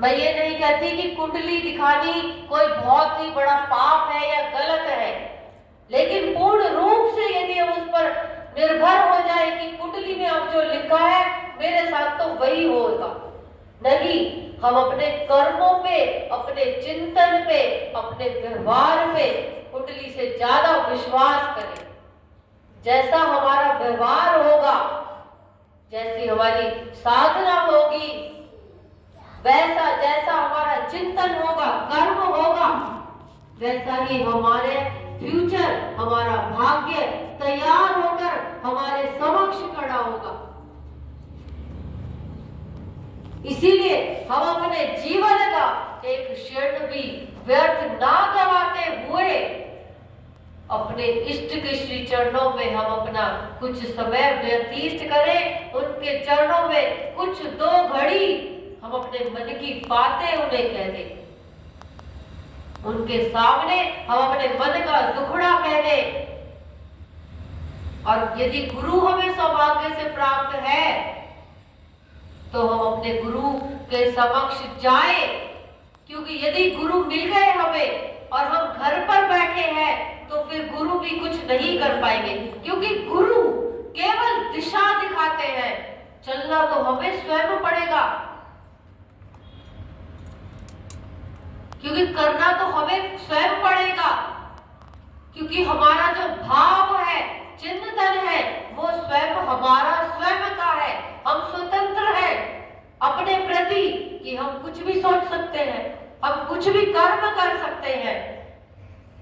मैं ये नहीं कहती कि कुंडली दिखानी कोई बहुत ही बड़ा पाप है या गलत है, लेकिन पूर्ण रूप से यदि हम उस पर निर्भर हो जाए कि कुंडली में अब जो लिखा है मेरे साथ तो वही होगा, नहीं, हम अपने कर्मों पे, अपने चिंतन पे, अपने व्यवहार पे कुंडली से ज्यादा विश्वास करें। जैसा हमारा व्यवहार होगा, जैसी हमारी साधना होगी, वैसा जैसा हमारा चिंतन होगा, कर्म होगा, वैसा ही हमारे फ्यूचर, हमारा भाग्य तैयार होकर हमारे समक्ष खड़ा होगा। इसीलिए हम अपने जीवन का एक क्षण भी व्यर्थ ना गवाते हुए अपने इष्ट के श्री चरणों में हम अपना कुछ समय व्यतीत करें, उनके चरणों में कुछ 2 घड़ी हम अपने मन की बातें उन्हें कह दें, उनके सामने हम अपने मन का दुखड़ा कह दें। और यदि गुरु हमें सौभाग्य से प्राप्त है तो हम अपने गुरु के समक्ष जाएं, क्योंकि यदि गुरु मिल गए हमें और हम घर पर बैठे हैं तो फिर गुरु भी कुछ नहीं कर पाएंगे, क्योंकि गुरु केवल दिशा दिखाते हैं, चलना तो हमें स्वयं पड़ेगा, क्योंकि करना तो हमें स्वयं पड़ेगा, क्योंकि हमारा जो भाव है, चिंतन है, वो स्वयं हमारा स्वयं का है। हम स्वतंत्र हैं अपने प्रति कि हम कुछ भी सोच सकते हैं, हम कुछ भी कर्म कर सकते हैं।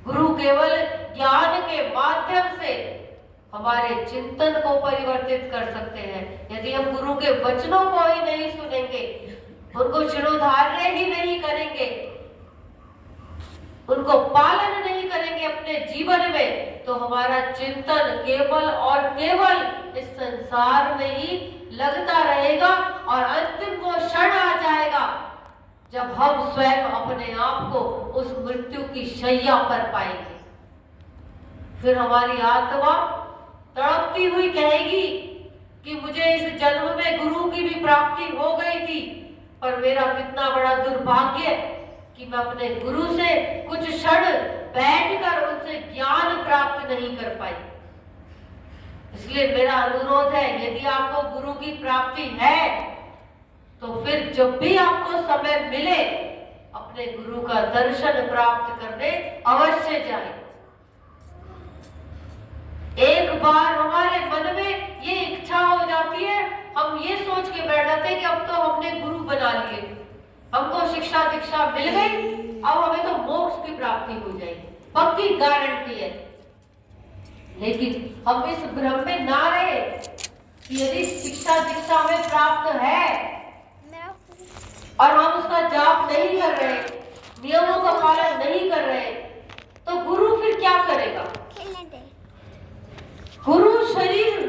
गुरु केवल ज्ञान के माध्यम से हमारे चिंतन को परिवर्तित कर सकते हैं। यदि हम गुरु के वचनों को ही नहीं सुनेंगे, उनको शिरोधार्य ही नहीं करेंगे, उनको पालन नहीं करेंगे अपने जीवन में, तो हमारा चिंतन केवल और केवल इस संसार में ही लगता रहेगा और अंतिम वो क्षण आ जाएगा जब हम स्वयं अपने आप को उस मृत्यु की शैया पर पाएंगे। फिर हमारी आत्मा तड़पती हुई कहेगी कि मुझे इस जन्म में गुरु की भी प्राप्ति हो गई थी, पर मेरा कितना बड़ा दुर्भाग्य कि मैं अपने गुरु से कुछ क्षण बैठकर उनसे ज्ञान प्राप्त नहीं कर पाई। इसलिए मेरा अनुरोध है, यदि आपको गुरु की प्राप्ति है तो फिर जब भी आपको समय मिले अपने गुरु का दर्शन प्राप्त करने अवश्य जाए। एक बार हमारे मन में ये इच्छा हो जाती है, हम ये सोच के बैठ जाते हैं कि अब तो हमने गुरु बना लिए, हमको शिक्षा दीक्षा मिल गई, अब हमें तो मोक्ष की प्राप्ति हो जाएगी, पक्की गारंटी है। लेकिन हम इस भ्रम में ना रहे कि यदि शिक्षा दीक्षा हमें प्राप्त है और हम उसका जाप नहीं कर रहे, नियमों का पालन नहीं कर रहे, तो गुरु फिर क्या करेगा? गुरु शरीर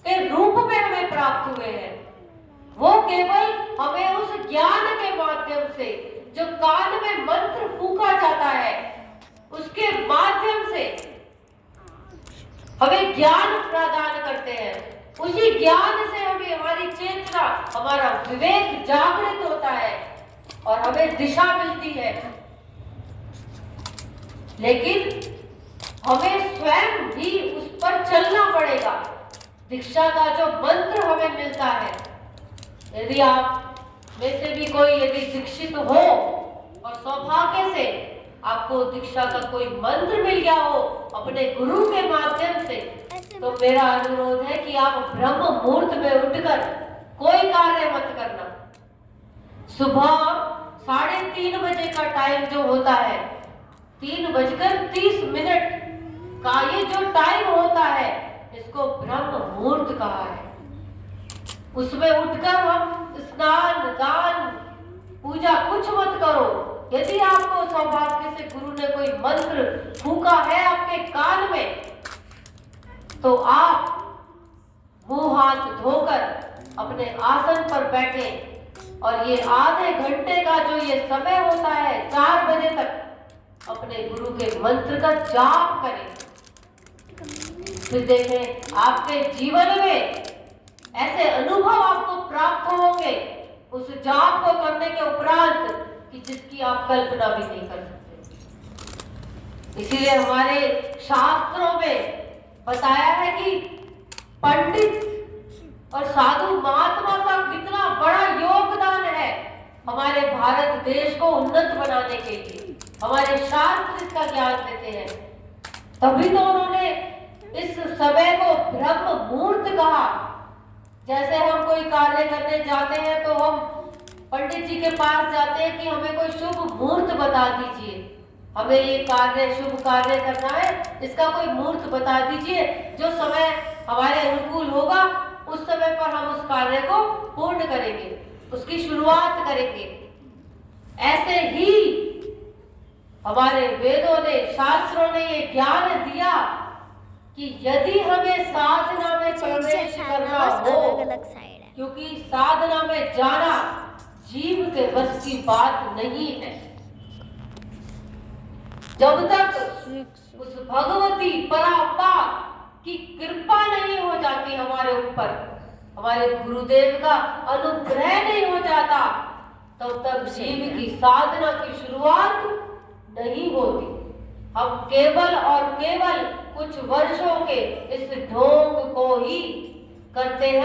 के रूप में हमें प्राप्त हुए हैं, वो केवल हमें उस ज्ञान के माध्यम से, जो कान में मंत्र फूंका जाता है, उसके माध्यम से हमें ज्ञान प्रदान करते हैं। उसी ज्ञान से हमें हमारी चेतना, हमारा विवेक जागृत होता है और हमें दिशा मिलती है। लेकिन हमें स्वयं भी उस पर चलना पड़ेगा। दीक्षा का जो मंत्र हमें मिलता है, यदि आप में से भी कोई यदि दीक्षित हो और सौभाग्य से आपको दीक्षा का कोई मंत्र मिल गया हो अपने गुरु के माध्यम से, तो मेरा अनुरोध है कि आप ब्रह्म मुहूर्त में उठकर कोई कार्य मत करना। सुबह 3:30 बजे का टाइम जो होता है, 3:30 का ये जो टाइम होता है, इसको ब्रह्म मुहूर्त कहा है। उसमें उठकर हम स्नान, दान, पूजा कुछ मत करो। यदि आपको सौभाग्य से गुरु ने कोई मंत्र फूंका है आपके कान में, तो आप मुंह हाथ धोकर अपने आसन पर बैठे और ये आधे घंटे का जो ये समय होता है 4 बजे तक, अपने गुरु के मंत्र का जाप करें। फिर देखें आपके जीवन में ऐसे अनुभव आपको प्राप्त होंगे, उस जाप को करने के उपरांत कि जिसकी आप कल्पना भी नहीं कर सकते। इसीलिए हमारे शास्त्रों में बताया है कि पंडित और साधु महात्मा का कितना बड़ा योगदान है हमारे भारत देश को उन्नत बनाने के लिए। हमारे शास्त्र इसका ज्ञान देते हैं, तभी तो उन्होंने इस समय को ब्रह्म मुहूर्त कहा। जैसे हम कोई कार्य करने जाते हैं तो हम पंडित जी के पास जाते हैं कि हमें कोई शुभ मुहूर्त बता दीजिए, हमें ये कार्य शुभ कार्य करना है, इसका कोई मुहूर्त बता दीजिए, जो समय हमारे अनुकूल होगा उस समय पर हम उस कार्य को पूर्ण करेंगे, उसकी शुरुआत करेंगे। ऐसे ही हमारे वेदों ने, शास्त्रों ने ये ज्ञान दिया कि यदि हमें साधना में प्रवेश करना हो, क्योंकि साधना में जाना जीव के बस की बात नहीं है। जब तक उस भगवती परात्पर की कृपा नहीं हो जाती हमारे ऊपर, हमारे गुरुदेव का अनुग्रह नहीं हो जाता, तब तक जीव की साधना की शुरुआत नहीं होती। हम केवल और केवल कुछ वर्षों के इस ढोंग को ही करते हैं।